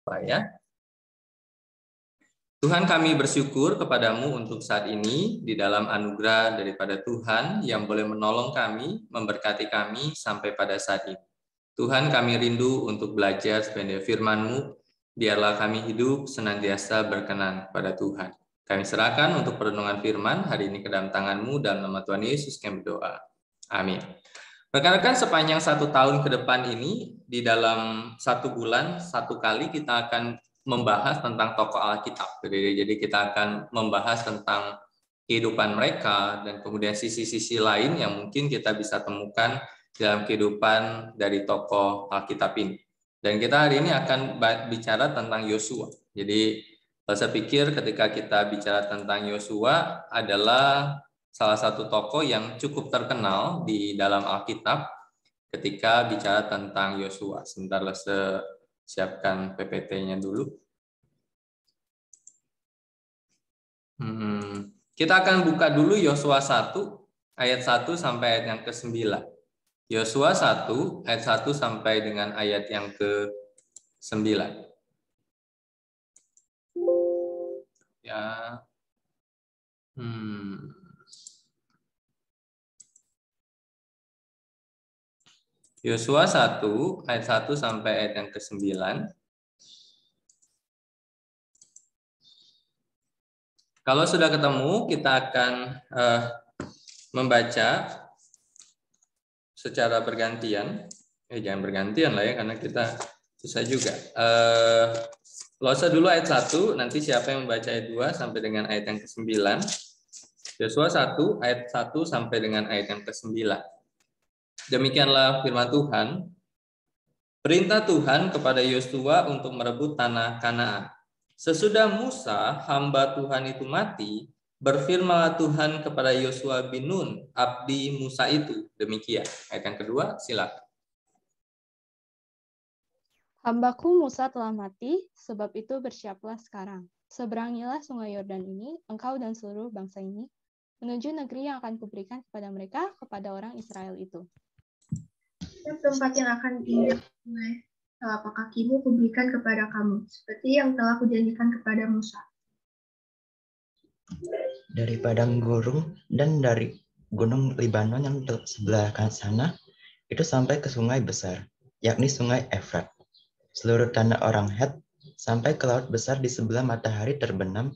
Pak ya. Tuhan, kami bersyukur kepadamu untuk saat ini di dalam anugerah daripada Tuhan yang boleh menolong kami, memberkati kami sampai pada saat ini. Tuhan, kami rindu untuk belajar sepanjang firman-Mu, biarlah kami hidup senantiasa berkenan pada Tuhan. Kami serahkan untuk perenungan firman hari ini ke dalam tangan-Mu, dalam nama Tuhan Yesus kami berdoa. Amin. Rekan-rekan, sepanjang 1 tahun ke depan ini, di dalam 1 bulan, 1 kali kita akan membahas tentang tokoh Alkitab. Jadi kita akan membahas tentang kehidupan mereka dan kemudian sisi-sisi lain yang mungkin kita bisa temukan dalam kehidupan dari tokoh Alkitab ini. Dan kita hari ini akan bicara tentang Yosua. Jadi saya pikir ketika kita bicara tentang Yosua adalah salah satu tokoh yang cukup terkenal di dalam Alkitab ketika bicara tentang Yosua. Sebentar, saya siapkan PPT-nya dulu. Kita akan buka dulu Yosua 1 ayat 1 sampai ayat yang ke-9. Yosua 1 ayat 1 sampai dengan ayat yang ke-9. Ya. Yosua 1 ayat 1 sampai ayat yang ke-9. Kalau sudah ketemu, kita akan membaca secara bergantian. Jangan bergantian lah ya, karena kita susah juga. Losa dulu ayat 1, nanti siapa yang membaca ayat 2 sampai dengan ayat yang ke-9. Yosua 1 ayat 1 sampai dengan ayat yang ke-9. Demikianlah firman Tuhan. Perintah Tuhan kepada Yosua untuk merebut tanah Kanaan. Sesudah Musa, hamba Tuhan itu mati, berfirmanlah Tuhan kepada Yosua bin Nun, abdi Musa itu. Demikian. Ayat yang kedua, silakan. Hambaku Musa telah mati, sebab itu bersiaplah sekarang. Seberangilah sungai Yordan ini, engkau dan seluruh bangsa ini, menuju negeri yang akan kuberikan kepada mereka, kepada orang Israel itu. Tempat yang akan diinjak oleh telapak kakimu kuberikan kepada kamu, seperti yang telah kujanjikan kepada Musa. Dari padang gurun dan dari gunung Libanon yang sebelah sana, itu sampai ke sungai besar, yakni sungai Efrat. Seluruh tanah orang Het sampai ke laut besar di sebelah matahari terbenam,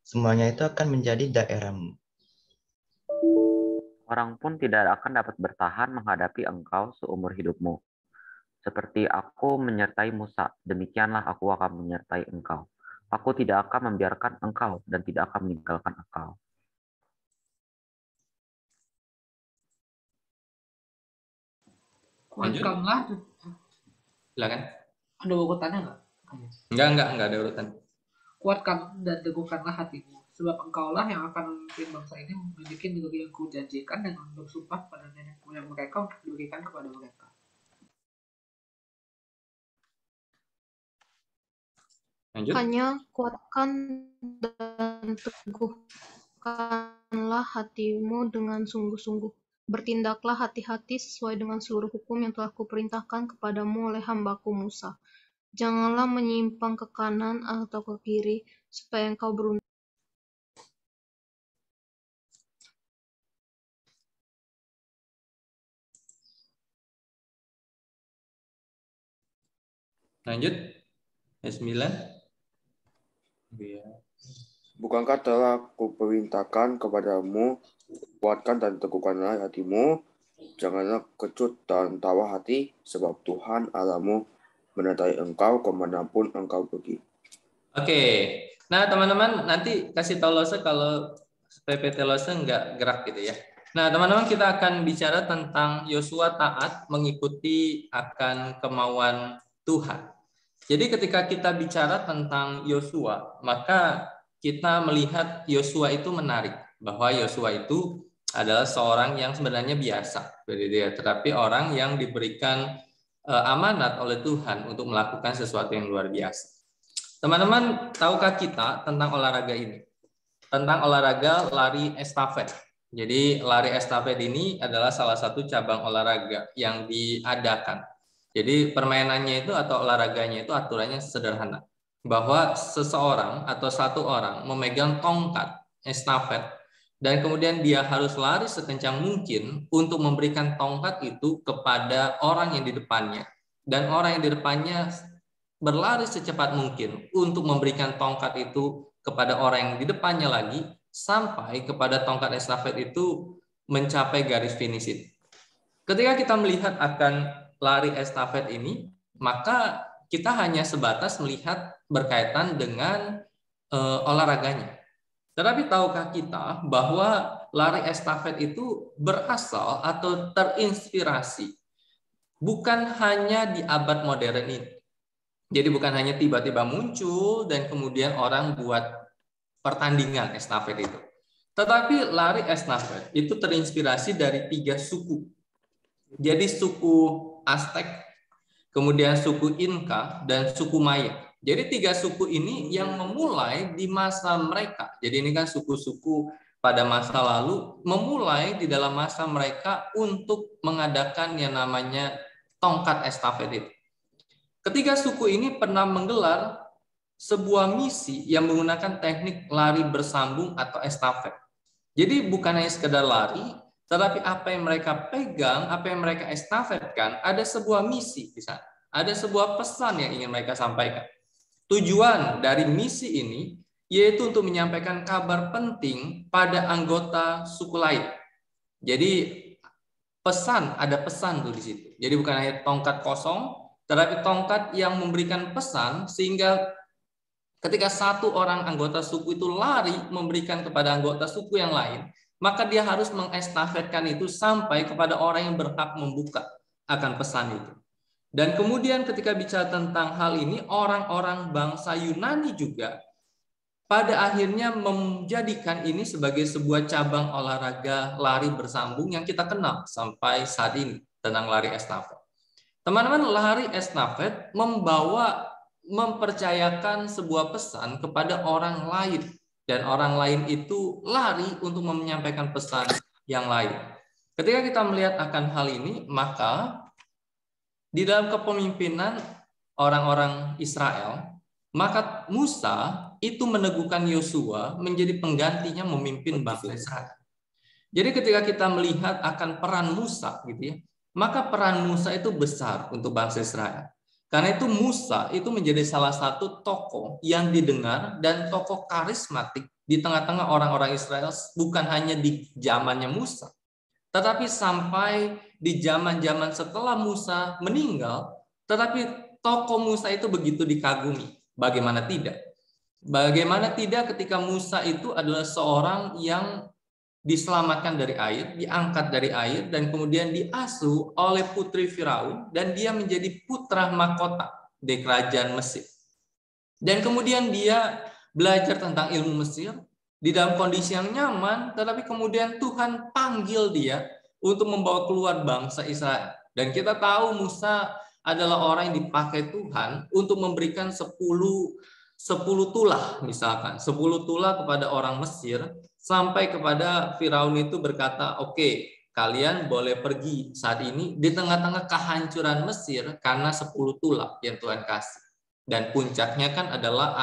semuanya itu akan menjadi daerahmu. Orang pun tidak akan dapat bertahan menghadapi engkau seumur hidupmu. Seperti aku menyertai Musa, demikianlah aku akan menyertai engkau. Aku tidak akan membiarkan engkau dan tidak akan meninggalkan engkau. Kuatkanlah. Silakan. Ada urutannya nggak? Enggak ada urutan. Kuatkan dan teguhkanlah hatimu, sebab engkaulah yang akan memimpin bangsa ini memiliki negeri yang kujanjikan dengan bersumpah pada nenek moyang mereka untuk diberikan kepada mereka. Lanjut. Hanya kuatkan dan teguhkanlah hatimu dengan sungguh-sungguh. Bertindaklah hati-hati sesuai dengan seluruh hukum yang telah kuperintahkan kepadamu oleh hambaku Musa. Janganlah menyimpang ke kanan atau ke kiri, supaya engkau beruntung. Lanjut. Ayat 9. Bukankah telah kuperintahkan kepadamu, kuatkan dan teguhkanlah hatimu, janganlah kecut dan tawa hati, sebab Tuhan Allahmu menyertai engkau kemanapun engkau pergi. Oke. Nah, teman-teman, nanti kasih tahu Lose kalau PPT Lose nggak gerak gitu ya. Nah, teman-teman, kita akan bicara tentang Yosua taat mengikuti akan kemauan Tuhan. Jadi ketika kita bicara tentang Yosua, maka kita melihat Yosua itu menarik, bahwa Yosua itu adalah seorang yang sebenarnya biasa, tetapi orang yang diberikan amanat oleh Tuhan untuk melakukan sesuatu yang luar biasa. Teman-teman, tahukah kita tentang olahraga ini? Tentang olahraga lari estafet. Jadi lari estafet ini adalah salah satu cabang olahraga yang diadakan Jadi permainannya itu atau olahraganya itu aturannya sederhana. Bahwa seseorang atau satu orang memegang tongkat estafet dan kemudian dia harus lari sekencang mungkin untuk memberikan tongkat itu kepada orang yang di depannya. Dan orang yang di depannya berlari secepat mungkin untuk memberikan tongkat itu kepada orang yang di depannya lagi sampai kepada tongkat estafet itu mencapai garis finish. Ketika kita melihat akan lari estafet ini, maka kita hanya sebatas melihat berkaitan dengan olahraganya. Tetapi tahukah kita bahwa lari estafet itu berasal atau terinspirasi bukan hanya di abad modern ini. Jadi bukan hanya tiba-tiba muncul dan kemudian orang buat pertandingan estafet itu. Tetapi lari estafet itu terinspirasi dari 3 suku. Jadi suku Aztec, kemudian suku Inca, dan suku Maya. Jadi 3 suku ini yang memulai di masa mereka. Jadi ini kan suku-suku pada masa lalu memulai di dalam masa mereka untuk mengadakan yang namanya tongkat estafet itu. Ketiga suku ini pernah menggelar sebuah misi yang menggunakan teknik lari bersambung atau estafet. Jadi bukan hanya sekedar lari, tetapi apa yang mereka pegang, apa yang mereka estafetkan, ada sebuah misi di sana. Ada sebuah pesan yang ingin mereka sampaikan. Tujuan dari misi ini yaitu untuk menyampaikan kabar penting pada anggota suku lain. Jadi ada pesan tuh di situ. Jadi bukan hanya tongkat kosong, tetapi tongkat yang memberikan pesan sehingga ketika satu orang anggota suku itu lari memberikan kepada anggota suku yang lain, maka dia harus mengestafetkan itu sampai kepada orang yang berhak membuka akan pesan itu. Dan kemudian ketika bicara tentang hal ini, orang-orang bangsa Yunani juga pada akhirnya menjadikan ini sebagai sebuah cabang olahraga lari bersambung yang kita kenal sampai saat ini tentang lari estafet. Teman-teman, lari estafet mempercayakan sebuah pesan kepada orang lain. Dan orang lain itu lari untuk menyampaikan pesan yang lain. Ketika kita melihat akan hal ini, maka di dalam kepemimpinan orang-orang Israel, maka Musa itu meneguhkan Yosua menjadi penggantinya memimpin bangsa Israel. Jadi ketika kita melihat akan peran Musa, gitu ya, maka peran Musa itu besar untuk bangsa Israel. Karena itu Musa itu menjadi salah satu tokoh yang didengar dan tokoh karismatik di tengah-tengah orang-orang Israel, bukan hanya di zamannya Musa, tetapi sampai di zaman-zaman setelah Musa meninggal, tetapi tokoh Musa itu begitu dikagumi. Bagaimana tidak? Bagaimana tidak ketika Musa itu adalah seorang yang diselamatkan dari air, diangkat dari air, dan kemudian diasuh oleh putri Firaun, dan dia menjadi putra mahkota di kerajaan Mesir. Dan kemudian dia belajar tentang ilmu Mesir di dalam kondisi yang nyaman, tetapi kemudian Tuhan panggil dia untuk membawa keluar bangsa Israel. Dan kita tahu Musa adalah orang yang dipakai Tuhan untuk memberikan 10 tulah, misalkan 10 tulah kepada orang Mesir, sampai kepada Firaun itu berkata, oke, kalian boleh pergi saat ini di tengah-tengah kehancuran Mesir karena 10 tulah yang Tuhan kasih. Dan puncaknya kan adalah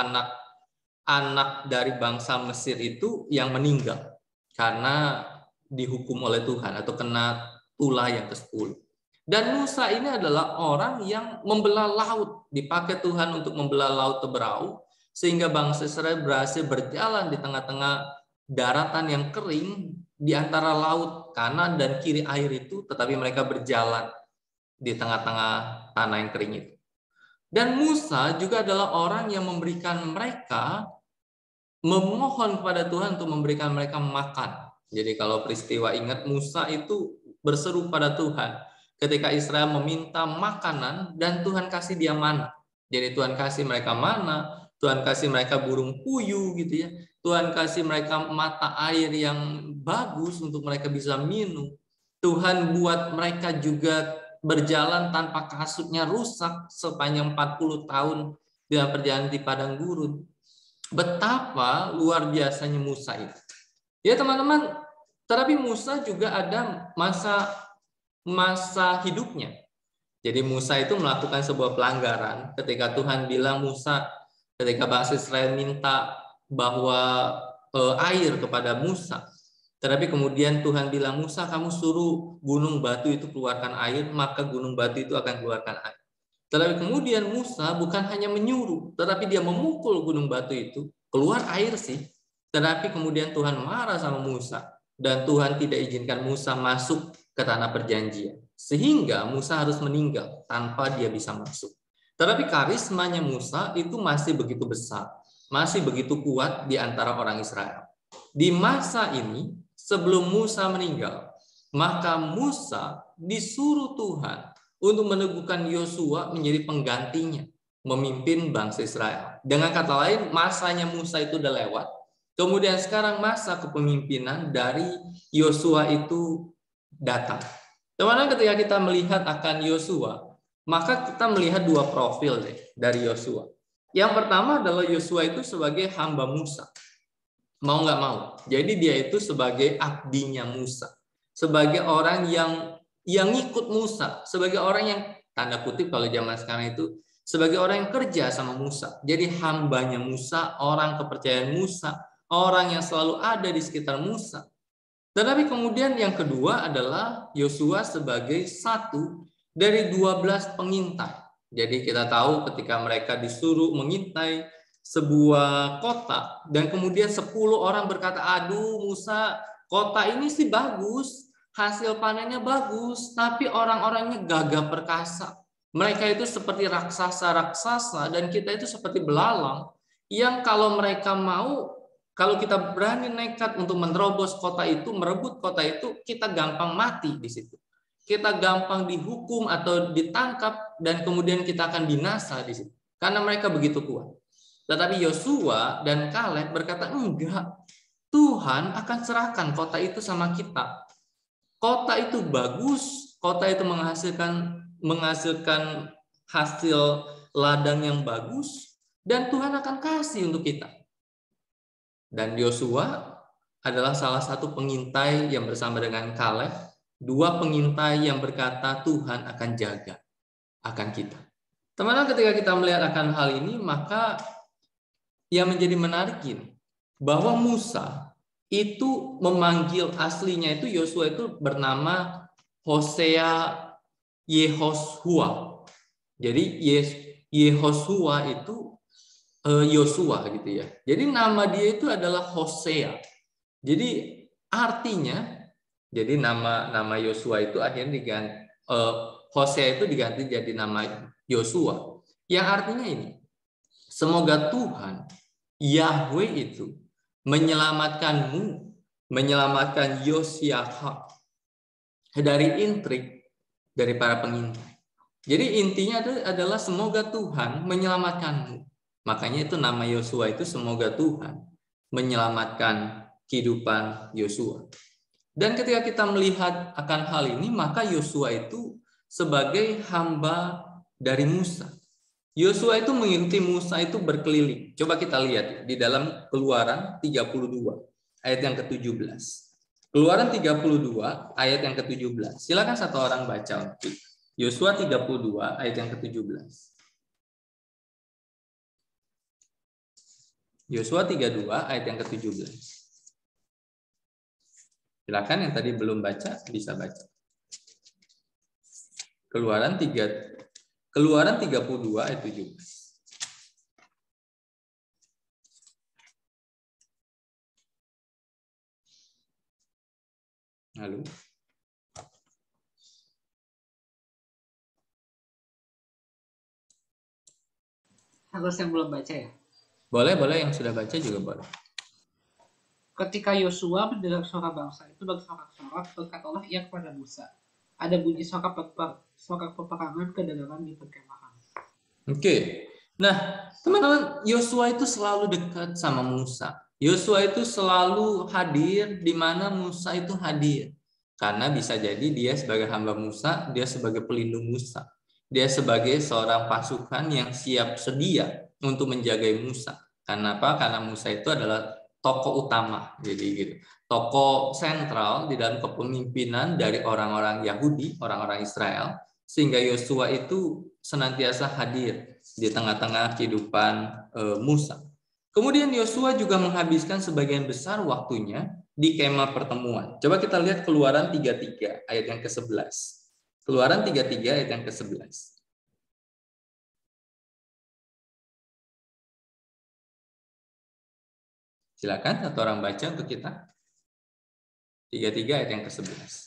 anak dari bangsa Mesir itu yang meninggal karena dihukum oleh Tuhan atau kena tulah yang ke-10. Dan Musa ini adalah orang yang membelah laut, dipakai Tuhan untuk membelah laut Teberau, sehingga bangsa Israel berhasil berjalan di tengah-tengah daratan yang kering di antara laut kanan dan kiri air itu, tetapi mereka berjalan di tengah-tengah tanah yang kering itu. Dan Musa juga adalah orang yang memberikan mereka, memohon kepada Tuhan untuk memberikan mereka makan. Jadi kalau peristiwa ingat, Musa itu berseru pada Tuhan ketika Israel meminta makanan dan Tuhan kasih dia mana. Jadi Tuhan kasih mereka mana, Tuhan kasih mereka burung puyuh gitu ya. Tuhan kasih mereka mata air yang bagus untuk mereka bisa minum. Tuhan buat mereka juga berjalan tanpa kasutnya rusak sepanjang 40 tahun dalam perjalanan di padang gurun. Betapa luar biasanya Musa itu. Ya teman-teman, tetapi Musa juga ada masa hidupnya Jadi Musa itu melakukan sebuah pelanggaran ketika Tuhan bilang Musa, ketika bangsa Israel minta bahwa air kepada Musa. Tetapi kemudian Tuhan bilang, Musa kamu suruh gunung batu itu keluarkan air, maka gunung batu itu akan keluarkan air. Tetapi kemudian Musa bukan hanya menyuruh, tetapi dia memukul gunung batu itu, keluar air sih. Tetapi kemudian Tuhan marah sama Musa, dan Tuhan tidak izinkan Musa masuk ke tanah perjanjian. Sehingga Musa harus meninggal tanpa dia bisa masuk. Tetapi karismanya Musa itu masih begitu besar, masih begitu kuat di antara orang Israel. Di masa ini, sebelum Musa meninggal, maka Musa disuruh Tuhan untuk meneguhkan Yosua menjadi penggantinya, memimpin bangsa Israel. Dengan kata lain, masanya Musa itu udah lewat. Kemudian sekarang masa kepemimpinan dari Yosua itu datang. Teman-teman, ketika kita melihat akan Yosua, maka kita melihat dua profil dari Yosua. Yang pertama adalah Yosua itu sebagai hamba Musa. Mau nggak mau. Jadi dia itu sebagai abdinya Musa. Sebagai orang yang ikut Musa. Sebagai orang yang, tanda kutip kalau zaman sekarang itu, sebagai orang yang kerja sama Musa. Jadi hambanya Musa, orang kepercayaan Musa, orang yang selalu ada di sekitar Musa. Tetapi kemudian yang kedua adalah Yosua sebagai satu dari 12 pengintai. Jadi kita tahu ketika mereka disuruh mengintai sebuah kota, dan kemudian 10 orang berkata, aduh Musa, kota ini sih bagus, hasil panennya bagus, tapi orang-orangnya gagah perkasa. Mereka itu seperti raksasa-raksasa, dan kita itu seperti belalang, yang kalau mereka mau, kalau kita berani nekat untuk menerobos kota itu, merebut kota itu, kita gampang mati di situ. Kita gampang dihukum atau ditangkap, dan kemudian kita akan binasa di situ. Karena mereka begitu kuat. Tetapi Yosua dan Kaleb berkata, enggak, Tuhan akan serahkan kota itu sama kita. Kota itu bagus, kota itu menghasilkan hasil ladang yang bagus, dan Tuhan akan kasih untuk kita. Dan Yosua adalah salah satu pengintai yang bersama dengan Kaleb, dua pengintai yang berkata Tuhan akan jaga akan kita. Teman-teman, ketika kita melihat akan hal ini, maka yang menjadi menarik ini, bahwa Musa itu memanggil, aslinya itu Yosua itu bernama Hosea Yehoshua. Jadi Yehoshua itu Yosua gitu ya. Jadi nama dia itu adalah Hosea. Jadi artinya, jadi nama Yosua itu akhirnya diganti, Hosea itu diganti jadi nama Yosua. Yang artinya ini, semoga Tuhan Yahweh itu menyelamatkanmu, menyelamatkan Yosyaha dari intrik dari para pengintai. Jadi intinya adalah semoga Tuhan menyelamatkanmu. Makanya itu nama Yosua itu semoga Tuhan menyelamatkan kehidupan Yosua. Dan ketika kita melihat akan hal ini, maka Yosua itu sebagai hamba dari Musa. Yosua itu mengikuti Musa itu berkeliling. Coba kita lihat di dalam Keluaran 32 ayat yang ke-17. Keluaran 32 ayat yang ke-17. Silakan satu orang baca. Yosua 32 ayat yang ke-17. Yosua 32 ayat yang ke-17. Silakan yang tadi belum baca bisa baca. Keluaran 32 ayat 17. Halo. Harus yang belum baca ya? Boleh, yang sudah baca juga boleh. Ketika Yosua mendengar suara bangsa itu bersorak-sorak, berkatalah ia kepada Musa, ada bunyi sorak peperangan kedengaran di perkemahan. Oke. Nah, teman-teman, Yosua itu selalu dekat sama Musa. Yosua itu selalu hadir di mana Musa itu hadir. Karena bisa jadi dia sebagai hamba Musa, dia sebagai pelindung Musa. Dia sebagai seorang pasukan yang siap sedia untuk menjaga Musa. Karena apa? Karena Musa itu adalah tokoh utama, jadi gitu. Tokoh sentral di dalam kepemimpinan dari orang-orang Yahudi, orang-orang Israel, sehingga Yosua itu senantiasa hadir di tengah-tengah kehidupan Musa. Kemudian Yosua juga menghabiskan sebagian besar waktunya di kemah pertemuan. Coba kita lihat Keluaran 33 ayat yang ke-11. Keluaran 33 ayat yang ke-11. Silakan satu orang baca untuk kita. 33 ayat yang ke-11.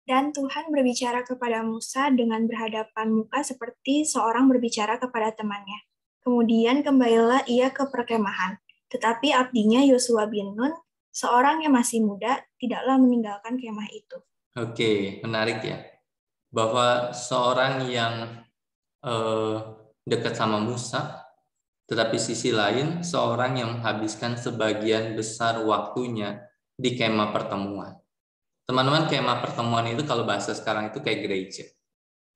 Dan Tuhan berbicara kepada Musa dengan berhadapan muka seperti seorang berbicara kepada temannya. Kemudian kembalilah ia ke perkemahan. Tetapi abdinya Yosua bin Nun, seorang yang masih muda, tidaklah meninggalkan kemah itu. Oke, menarik ya. Bahwa seorang yang dekat sama Musa, tetapi sisi lain seorang yang menghabiskan sebagian besar waktunya di kemah pertemuan. Teman-teman, kemah pertemuan itu kalau bahasa sekarang itu kayak gereja.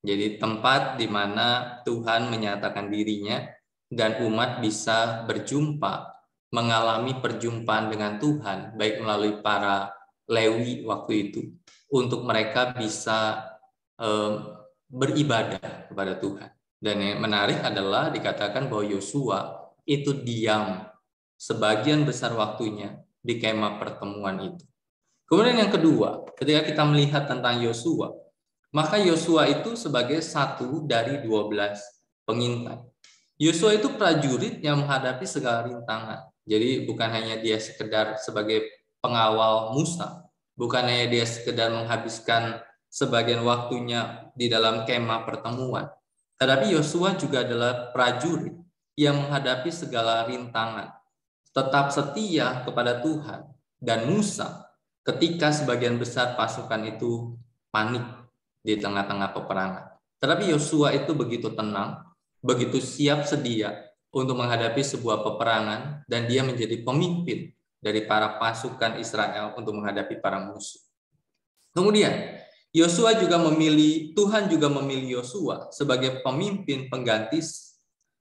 Jadi tempat di mana Tuhan menyatakan dirinya dan umat bisa berjumpa, mengalami perjumpaan dengan Tuhan, baik melalui para Lewi waktu itu, untuk mereka bisa beribadah kepada Tuhan. Dan yang menarik adalah dikatakan bahwa Yosua itu diam sebagian besar waktunya di kemah pertemuan itu. Kemudian yang kedua, ketika kita melihat tentang Yosua, maka Yosua itu sebagai satu dari 12 pengintai. Yosua itu prajurit yang menghadapi segala rintangan. Jadi bukan hanya dia sekedar sebagai pengawal Musa, bukan hanya dia sekedar menghabiskan sebagian waktunya di dalam kemah pertemuan, tetapi Yosua juga adalah prajurit yang menghadapi segala rintangan, tetap setia kepada Tuhan dan Musa ketika sebagian besar pasukan itu panik di tengah-tengah peperangan. Tetapi Yosua itu begitu tenang, begitu siap sedia untuk menghadapi sebuah peperangan, dan dia menjadi pemimpin dari para pasukan Israel untuk menghadapi para musuh. Kemudian Yosua juga Tuhan juga memilih Yosua sebagai pemimpin pengganti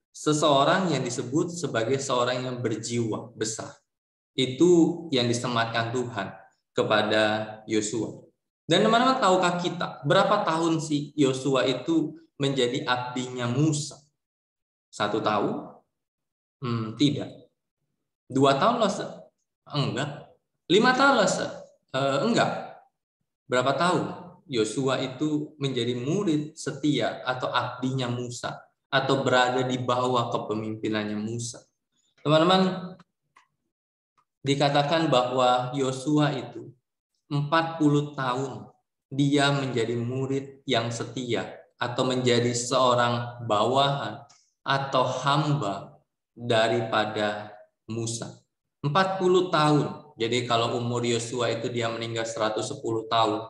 seseorang yang disebut sebagai seorang yang berjiwa besar. Itu yang disematkan Tuhan kepada Yosua. Dan teman-teman, tahukah kita berapa tahun sih Yosua itu menjadi abdinya Musa? 1 tahun? Tidak. 2 tahun loh? Enggak. 5 tahun loh? Enggak. Berapa tahun Yosua itu menjadi murid setia atau abdinya Musa, atau berada di bawah kepemimpinannya Musa? Teman-teman, dikatakan bahwa Yosua itu 40 tahun dia menjadi murid yang setia atau menjadi seorang bawahan atau hamba daripada Musa. 40 tahun. Jadi kalau umur Yosua itu dia meninggal 110 tahun,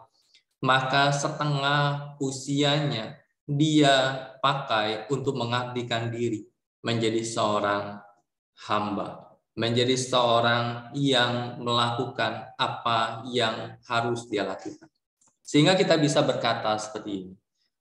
maka setengah usianya dia pakai untuk mengabdikan diri menjadi seorang hamba, menjadi seorang yang melakukan apa yang harus dia lakukan. Sehingga kita bisa berkata seperti ini,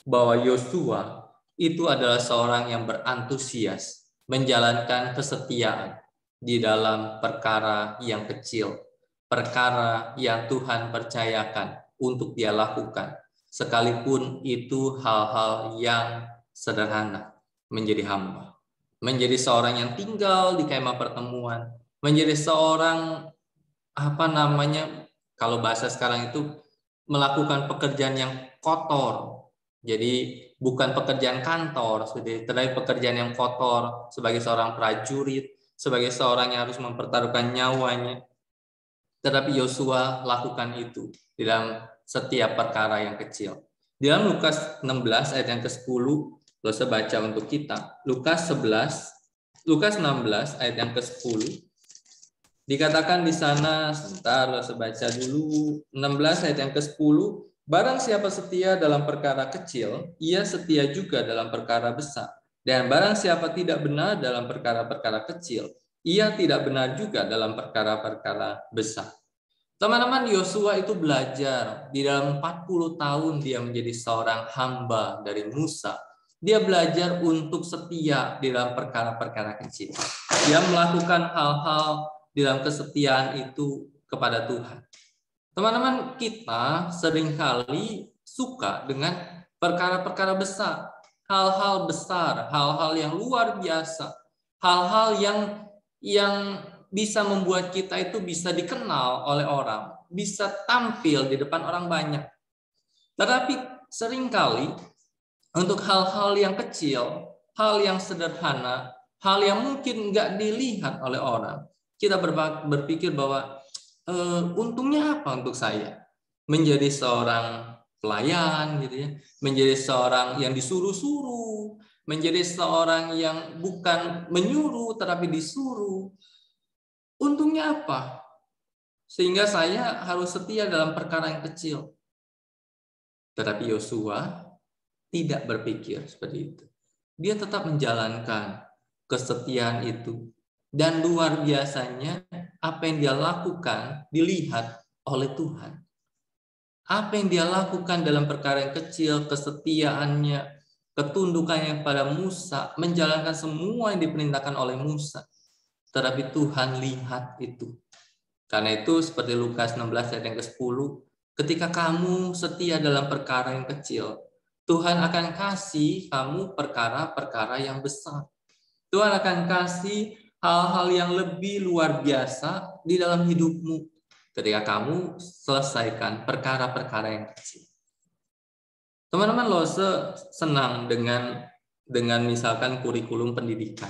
bahwa Yosua itu adalah seorang yang berantusias menjalankan kesetiaan di dalam perkara yang kecil, perkara yang Tuhan percayakan untuk dia lakukan, sekalipun itu hal-hal yang sederhana, menjadi hamba. Menjadi seorang yang tinggal di kemah pertemuan, menjadi seorang kalau bahasa sekarang itu melakukan pekerjaan yang kotor. Jadi bukan pekerjaan kantor, tetapi pekerjaan yang kotor sebagai seorang prajurit, sebagai seorang yang harus mempertaruhkan nyawanya. Tetapi Yosua lakukan itu di dalam setiap perkara yang kecil. Di dalam Lukas 16 ayat yang ke-10, saya baca untuk kita. Lukas 16 ayat yang ke-10. Dikatakan di sana, sebentar saya baca dulu, 16 ayat yang ke-10, barang siapa setia dalam perkara kecil, ia setia juga dalam perkara besar. Dan barang siapa tidak benar dalam perkara-perkara kecil, ia tidak benar juga dalam perkara-perkara besar. Teman-teman, Yosua itu belajar di dalam 40 tahun dia menjadi seorang hamba dari Musa. Dia belajar untuk setia di dalam perkara-perkara kecil. Dia melakukan hal-hal di dalam kesetiaan itu kepada Tuhan. Teman-teman, kita seringkali suka dengan perkara-perkara besar, hal-hal besar, hal-hal yang luar biasa, hal-hal yang bisa membuat kita itu bisa dikenal oleh orang, bisa tampil di depan orang banyak. Tetapi seringkali untuk hal-hal yang kecil, hal yang sederhana, hal yang mungkin nggak dilihat oleh orang, kita berpikir bahwa untungnya apa untuk saya menjadi seorang pelayan gitu ya, menjadi seorang yang disuruh-suruh, menjadi seorang yang bukan menyuruh tetapi disuruh. Untungnya apa? Sehingga saya harus setia dalam perkara yang kecil. Tetapi Yosua tidak berpikir seperti itu. Dia tetap menjalankan kesetiaan itu. Dan luar biasanya apa yang dia lakukan dilihat oleh Tuhan. Apa yang dia lakukan dalam perkara yang kecil, kesetiaannya, ketundukannya kepada Musa, menjalankan semua yang diperintahkan oleh Musa. Tetapi Tuhan lihat itu. Karena itu seperti Lukas 16 ayat yang ke-10, ketika kamu setia dalam perkara yang kecil, Tuhan akan kasih kamu perkara-perkara yang besar. Tuhan akan kasih hal-hal yang lebih luar biasa di dalam hidupmu ketika kamu selesaikan perkara-perkara yang kecil. Teman-teman, Lose senang dengan misalkan kurikulum pendidikan.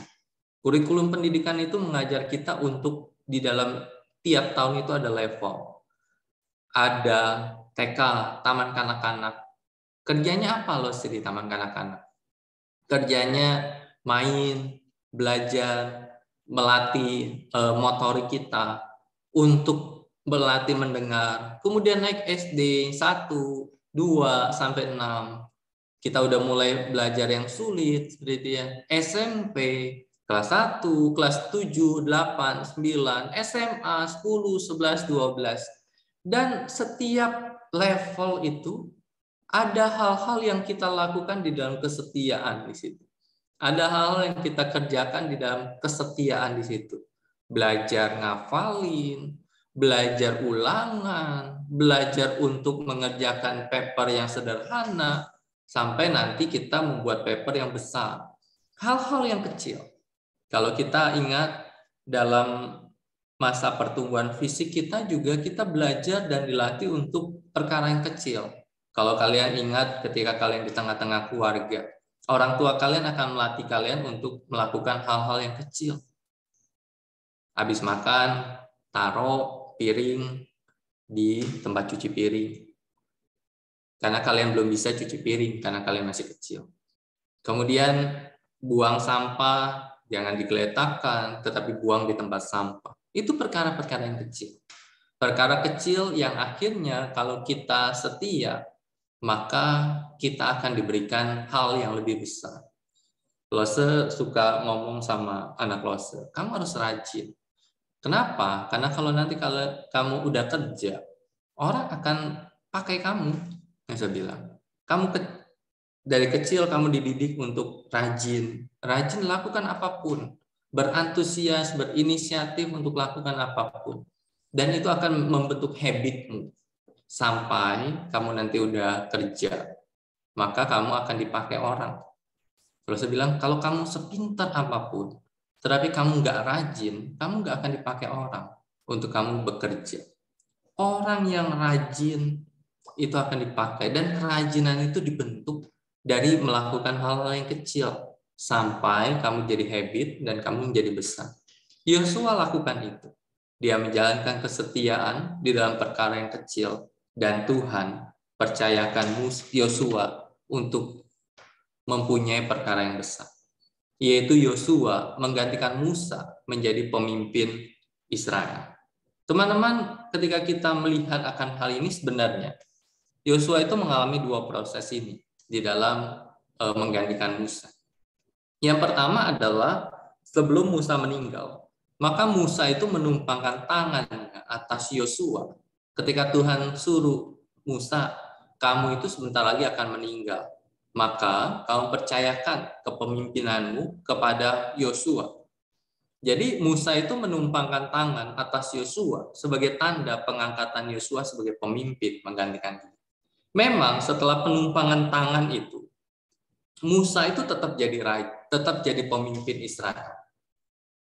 Kurikulum pendidikan itu mengajar kita untuk di dalam tiap tahun itu ada level. Ada TK, taman kanak-kanak. Kerjanya apa Lose di taman kanak-kanak? Kerjanya main, belajar, melatih motorik kita untuk berlatih mendengar. Kemudian naik SD 1, 2 sampai 6. Kita udah mulai belajar yang sulit seperti itu ya. SMP kelas 1, kelas 7, 8, 9, SMA 10, 11, 12. Dan setiap level itu ada hal-hal yang kita lakukan di dalam kesetiaan di situ. Ada hal-hal yang kita kerjakan di dalam kesetiaan di situ. Belajar ngafalin, belajar ulangan, belajar untuk mengerjakan paper yang sederhana, sampai nanti kita membuat paper yang besar. Hal-hal yang kecil. Kalau kita ingat dalam masa pertumbuhan fisik kita juga kita belajar dan dilatih untuk perkara yang kecil. Kalau kalian ingat ketika kalian di tengah-tengah keluarga, orang tua kalian akan melatih kalian untuk melakukan hal-hal yang kecil. Habis makan, taruh piring di tempat cuci piring. Karena kalian belum bisa cuci piring, karena kalian masih kecil. Kemudian buang sampah, jangan digeletakkan, tetapi buang di tempat sampah. Itu perkara-perkara yang kecil. Perkara kecil yang akhirnya kalau kita setia, maka kita akan diberikan hal yang lebih besar. Lose suka ngomong sama anak Lose, kamu harus rajin. Kenapa? Karena kalau nanti kalau kamu udah kerja, orang akan pakai kamu. Yang saya bilang, dari kecil kamu dididik untuk rajin. Rajin lakukan apapun. Berantusias, berinisiatif untuk lakukan apapun. Dan itu akan membentuk habitmu. Sampai kamu nanti udah kerja, maka kamu akan dipakai orang. Kalau saya bilang, kalau kamu sepintar apapun, tetapi kamu nggak rajin, kamu nggak akan dipakai orang untuk kamu bekerja. Orang yang rajin itu akan dipakai, dan kerajinan itu dibentuk dari melakukan hal-hal yang kecil sampai kamu jadi habit dan kamu menjadi besar. Yosua lakukan itu. Dia menjalankan kesetiaan di dalam perkara yang kecil. Dan Tuhan percayakan Yosua untuk mempunyai perkara yang besar. Yaitu Yosua menggantikan Musa menjadi pemimpin Israel. Teman-teman, ketika kita melihat akan hal ini sebenarnya, Yosua itu mengalami 2 proses ini di dalam menggantikan Musa. Yang pertama adalah sebelum Musa meninggal, maka Musa itu menumpangkan tangannya atas Yosua. Ketika Tuhan suruh Musa, kamu itu sebentar lagi akan meninggal. Maka kamu percayakan kepemimpinanmu kepada Yosua. Jadi Musa itu menumpangkan tangan atas Yosua sebagai tanda pengangkatan Yosua sebagai pemimpin menggantikan dia. Memang setelah penumpangan tangan itu, Musa itu tetap jadi pemimpin Israel.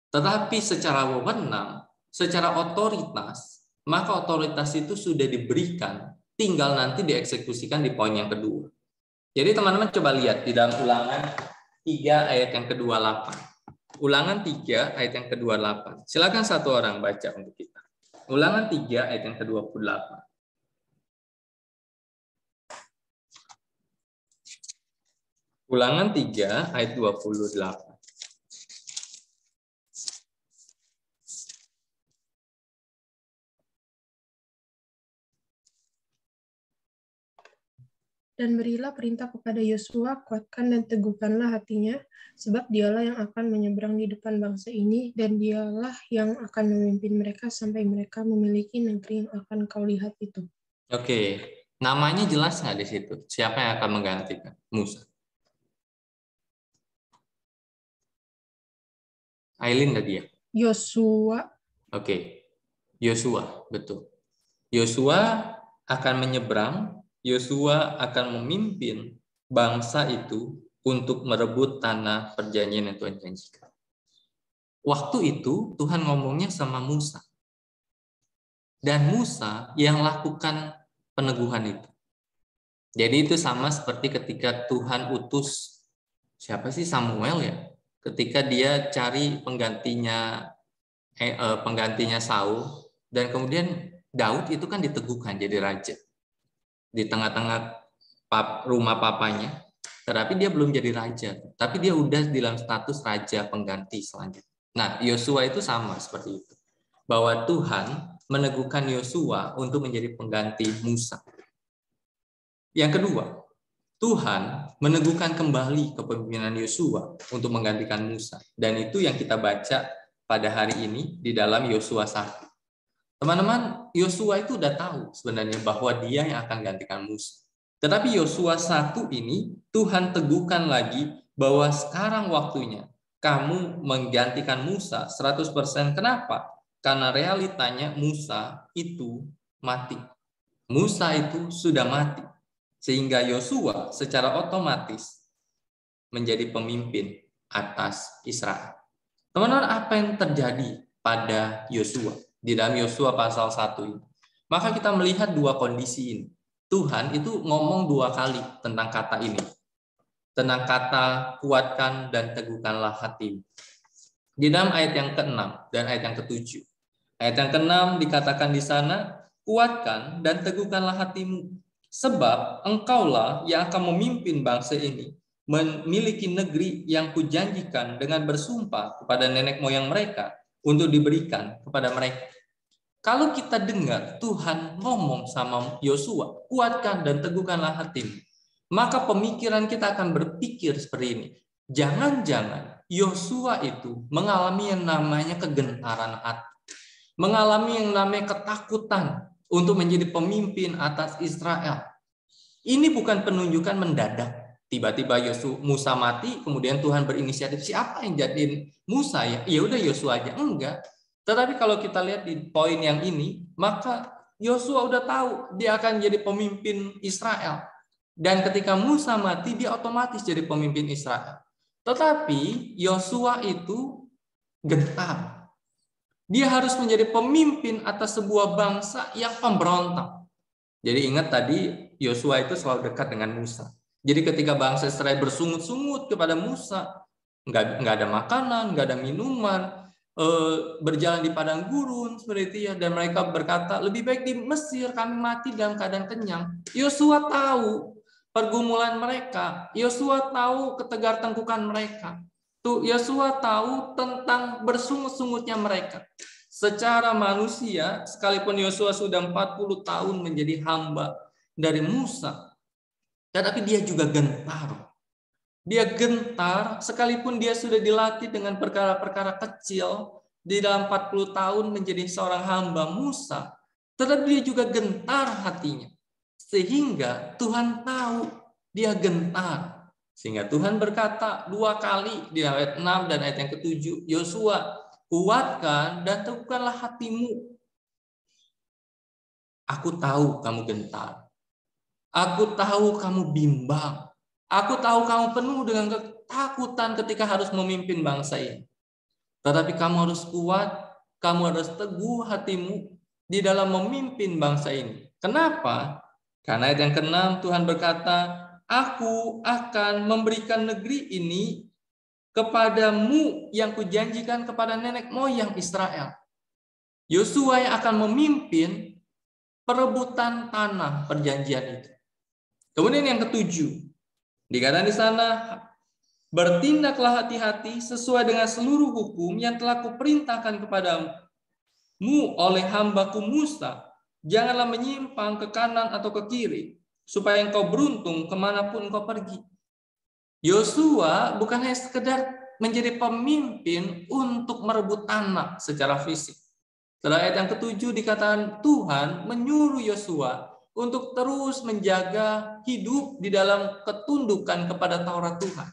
Tetapi secara wewenang, secara otoritas, maka otoritas itu sudah diberikan, tinggal nanti dieksekusikan di poin yang kedua. Jadi teman-teman coba lihat di dalam Ulangan 3 ayat yang ke-28. Ulangan 3 ayat yang ke-28. Silakan satu orang baca untuk kita. Ulangan 3 ayat yang ke-28. Ulangan 3 ayat 28. Dan berilah perintah kepada Yosua, kuatkan dan teguhkanlah hatinya, sebab dialah yang akan menyeberang di depan bangsa ini, dan dialah yang akan memimpin mereka sampai mereka memiliki negeri yang akan kau lihat itu. Oke, namanya jelas nggak di situ? Siapa yang akan menggantikan Musa? Aileen tadi ya? Yosua. Oke, Yosua, betul. Yosua akan menyeberang, Yosua akan memimpin bangsa itu untuk merebut tanah perjanjian yang Tuhan janjikan. Waktu itu Tuhan ngomongnya sama Musa. Dan Musa yang lakukan peneguhan itu. Jadi itu sama seperti ketika Tuhan utus, siapa sih, Samuel ya? Ketika dia cari penggantinya Saul, dan kemudian Daud itu kan diteguhkan jadi raja di tengah-tengah rumah papanya, tetapi dia belum jadi raja, tapi dia udah dalam status raja pengganti selanjutnya. Nah, Yosua itu sama seperti itu, bahwa Tuhan meneguhkan Yosua untuk menjadi pengganti Musa. Yang kedua, Tuhan meneguhkan kembali kepemimpinan Yosua untuk menggantikan Musa. Dan itu yang kita baca pada hari ini di dalam Yosua 1. Teman-teman, Yosua itu udah tahu sebenarnya bahwa dia yang akan gantikan Musa. Tetapi Yosua 1 ini Tuhan teguhkan lagi bahwa sekarang waktunya kamu menggantikan Musa 100%. Kenapa? Karena realitanya Musa itu mati. Musa itu sudah mati. Sehingga Yosua secara otomatis menjadi pemimpin atas Israel. Teman-teman, apa yang terjadi pada Yosua di dalam Yosua pasal 1 ini? Maka kita melihat dua kondisi ini. Tuhan itu ngomong dua kali tentang kata ini. Tentang kata kuatkan dan teguhkanlah hatimu. Di dalam ayat yang ke-6 dan ayat yang ke-7. Ayat yang ke-6 dikatakan di sana, kuatkan dan teguhkanlah hatimu. Sebab engkaulah yang akan memimpin bangsa ini memiliki negeri yang kujanjikan dengan bersumpah kepada nenek moyang mereka untuk diberikan kepada mereka. Kalau kita dengar Tuhan ngomong sama Yosua, kuatkan dan teguhkanlah hatimu, maka pemikiran kita akan berpikir seperti ini. Jangan-jangan Yosua itu mengalami yang namanya kegentaran hati, mengalami yang namanya ketakutan untuk menjadi pemimpin atas Israel. Ini bukan penunjukan mendadak. Tiba-tiba Musa mati, kemudian Tuhan berinisiatif, siapa yang jadiin Musa ya? Ya udah Yosua aja. Enggak. Tetapi kalau kita lihat di poin yang ini, maka Yosua udah tahu dia akan jadi pemimpin Israel. Dan ketika Musa mati, dia otomatis jadi pemimpin Israel. Tetapi Yosua itu gentar. Dia harus menjadi pemimpin atas sebuah bangsa yang pemberontak. Jadi ingat tadi Yosua itu selalu dekat dengan Musa. Jadi ketika bangsa Israel bersungut-sungut kepada Musa, nggak ada makanan, nggak ada minuman, berjalan di padang gurun seperti itu ya, dan mereka berkata lebih baik di Mesir kami mati dalam keadaan kenyang. Yosua tahu pergumulan mereka, Yosua tahu ketegar-tengkukan mereka. Yosua tahu tentang bersungut-sungutnya mereka. Secara manusia, sekalipun Yosua sudah 40 tahun menjadi hamba dari Musa, tetapi dia juga gentar. Dia gentar sekalipun dia sudah dilatih dengan perkara-perkara kecil di dalam 40 tahun menjadi seorang hamba Musa, tetapi dia juga gentar hatinya. Sehingga Tuhan tahu dia gentar. Sehingga Tuhan berkata dua kali di ayat 6 dan ayat yang ke-7, Yosua, kuatkan dan teguhkanlah hatimu. Aku tahu kamu gentar. Aku tahu kamu bimbang. Aku tahu kamu penuh dengan ketakutan ketika harus memimpin bangsa ini. Tetapi kamu harus kuat, kamu harus teguh hatimu di dalam memimpin bangsa ini. Kenapa? Karena ayat yang ke-6 Tuhan berkata, aku akan memberikan negeri ini kepadamu yang kujanjikan kepada nenek moyang Israel. Yosua yang akan memimpin perebutan tanah perjanjian itu. Kemudian yang ke-7, dikatakan di sana, bertindaklah hati-hati sesuai dengan seluruh hukum yang telah kuperintahkan kepadamu oleh hambaku Musa. Janganlah menyimpang ke kanan atau ke kiri, supaya engkau beruntung kemanapun engkau pergi. Yosua bukan hanya sekedar menjadi pemimpin untuk merebut tanah secara fisik. Setelah ayat yang ke-7 dikatakan Tuhan menyuruh Yosua untuk terus menjaga hidup di dalam ketundukan kepada Taurat Tuhan.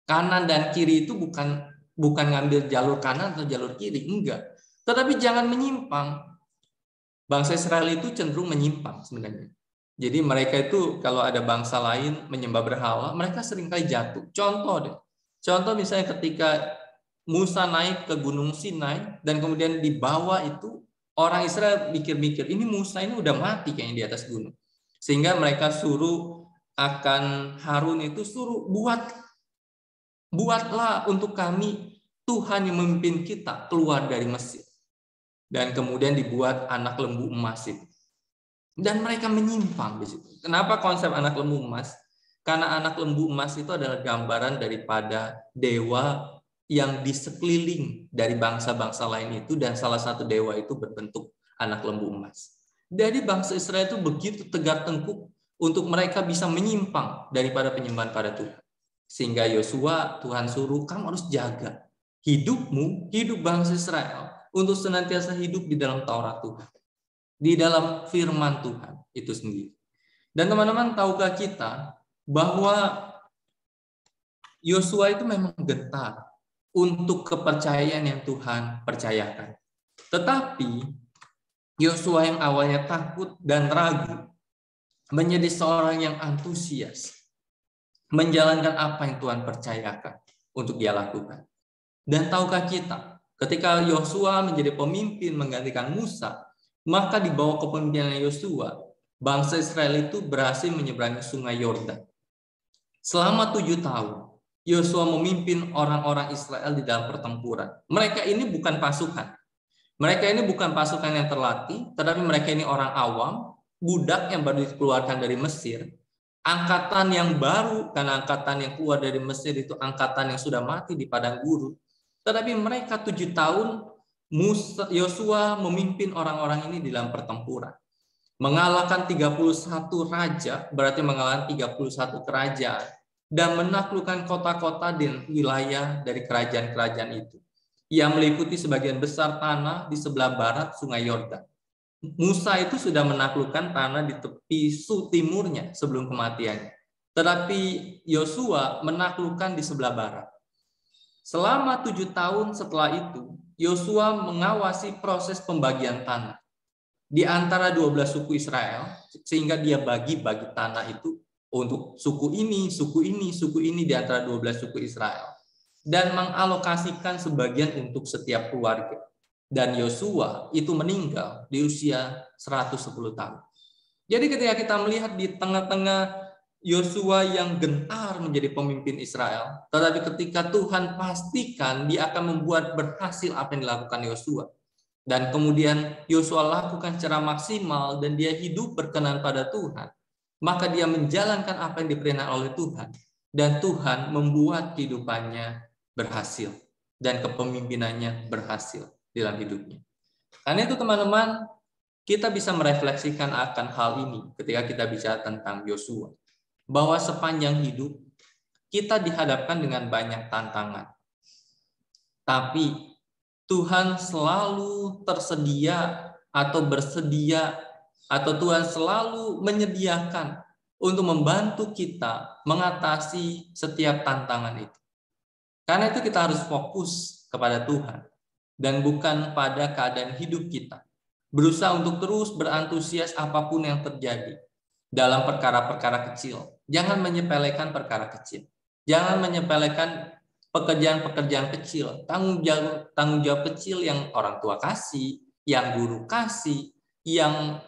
Kanan dan kiri itu bukan ngambil jalur kanan atau jalur kiri, enggak. Tetapi jangan menyimpang. Bangsa Israel itu cenderung menyimpang sebenarnya. Jadi mereka itu kalau ada bangsa lain menyembah berhala, mereka seringkali jatuh. Contoh misalnya ketika Musa naik ke Gunung Sinai dan kemudian di bawah itu orang Israel mikir-mikir, ini Musa ini udah mati kayaknya di atas gunung. Sehingga mereka suruh akan Harun itu suruh buatlah untuk kami Tuhan yang memimpin kita keluar dari Mesir. Dan kemudian dibuat anak lembu emas itu. Dan mereka menyimpang di situ. Kenapa konsep anak lembu emas? Karena anak lembu emas itu adalah gambaran daripada dewa yang di sekeliling dari bangsa-bangsa lain itu, dan salah satu dewa itu berbentuk anak lembu emas. Jadi bangsa Israel itu begitu tegar tengkuk untuk mereka bisa menyimpang daripada penyembahan pada Tuhan. Sehingga Yosua, Tuhan suruh, kamu harus jaga hidupmu, hidup bangsa Israel, untuk senantiasa hidup di dalam Taurat Tuhan, di dalam firman Tuhan itu sendiri. Dan teman-teman, tahukah kita bahwa Yosua itu memang gentar untuk kepercayaan yang Tuhan percayakan. Tetapi Yosua yang awalnya takut dan ragu menjadi seorang yang antusias menjalankan apa yang Tuhan percayakan untuk dia lakukan. Dan tahukah kita, ketika Yosua menjadi pemimpin menggantikan Musa, maka di bawah kepemimpinan Yosua, bangsa Israel itu berhasil menyeberangi sungai Yordan. Selama 7 tahun, Yosua memimpin orang-orang Israel di dalam pertempuran. Mereka ini bukan pasukan. Mereka ini bukan pasukan yang terlatih, tetapi mereka ini orang awam, budak yang baru dikeluarkan dari Mesir. Angkatan yang baru, karena angkatan yang keluar dari Mesir itu angkatan yang sudah mati di padang gurun. Tetapi mereka 7 tahun, Yosua memimpin orang-orang ini di dalam pertempuran. Mengalahkan 31 raja, berarti mengalahkan 31 kerajaan. Dan menaklukkan kota-kota dan wilayah dari kerajaan-kerajaan itu. Yang meliputi sebagian besar tanah di sebelah barat sungai Yordan. Musa itu sudah menaklukkan tanah di tepi timurnya sebelum kematiannya. Tetapi Yosua menaklukkan di sebelah barat. Selama 7 tahun setelah itu, Yosua mengawasi proses pembagian tanah di antara 12 suku Israel, sehingga dia bagi tanah itu untuk suku ini, suku ini, suku ini di antara 12 suku Israel. Dan mengalokasikan sebagian untuk setiap keluarga. Dan Yosua itu meninggal di usia 110 tahun. Jadi ketika kita melihat di tengah-tengah Yosua yang gentar menjadi pemimpin Israel, tetapi ketika Tuhan pastikan dia akan membuat berhasil apa yang dilakukan Yosua. Dan kemudian Yosua lakukan secara maksimal dan dia hidup berkenan pada Tuhan. Maka dia menjalankan apa yang diperintahkan oleh Tuhan. Dan Tuhan membuat kehidupannya berhasil. Dan kepemimpinannya berhasil dalam hidupnya. Karena itu teman-teman, kita bisa merefleksikan akan hal ini ketika kita bicara tentang Yosua. Bahwa sepanjang hidup, kita dihadapkan dengan banyak tantangan. Tapi Tuhan selalu tersedia atau bersedia, atau Tuhan selalu menyediakan untuk membantu kita mengatasi setiap tantangan itu. Karena itu kita harus fokus kepada Tuhan. dan bukan pada keadaan hidup kita. Berusaha untuk terus berantusias apapun yang terjadi dalam perkara-perkara kecil. Jangan menyepelekan perkara kecil. Jangan menyepelekan pekerjaan-pekerjaan kecil, tanggung jawab kecil yang orang tua kasih, yang guru kasih, yang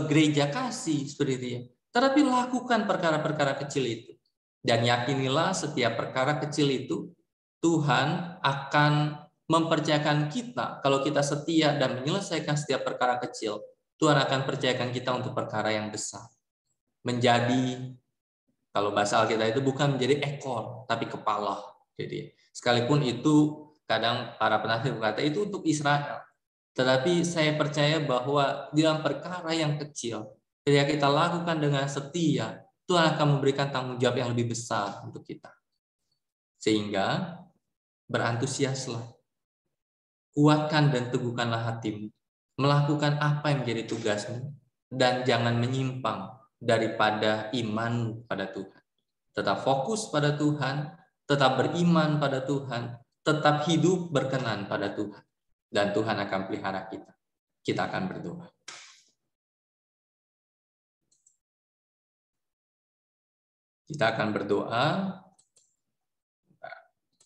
gereja kasih, seperti itu ya. Tetapi lakukan perkara-perkara kecil itu. Dan yakinilah setiap perkara kecil itu Tuhan akan mempercayakan kita. Kalau kita setia dan menyelesaikan setiap perkara kecil, Tuhan akan percayakan kita untuk perkara yang besar. Menjadi, kalau bahasa Alkitab itu bukan menjadi ekor, tapi kepala. Jadi sekalipun itu kadang para penafsir berkata itu untuk Israel. Tetapi saya percaya bahwa dalam perkara yang kecil, ketika kita lakukan dengan setia, Tuhan akan memberikan tanggung jawab yang lebih besar untuk kita. Sehingga berantusiaslah, kuatkan dan teguhkanlah hatimu, melakukan apa yang menjadi tugasmu, dan jangan menyimpang daripada iman pada Tuhan. Tetap fokus pada Tuhan, tetap beriman pada Tuhan, tetap hidup berkenan pada Tuhan. Dan Tuhan akan pelihara kita. Kita akan berdoa. Kita akan berdoa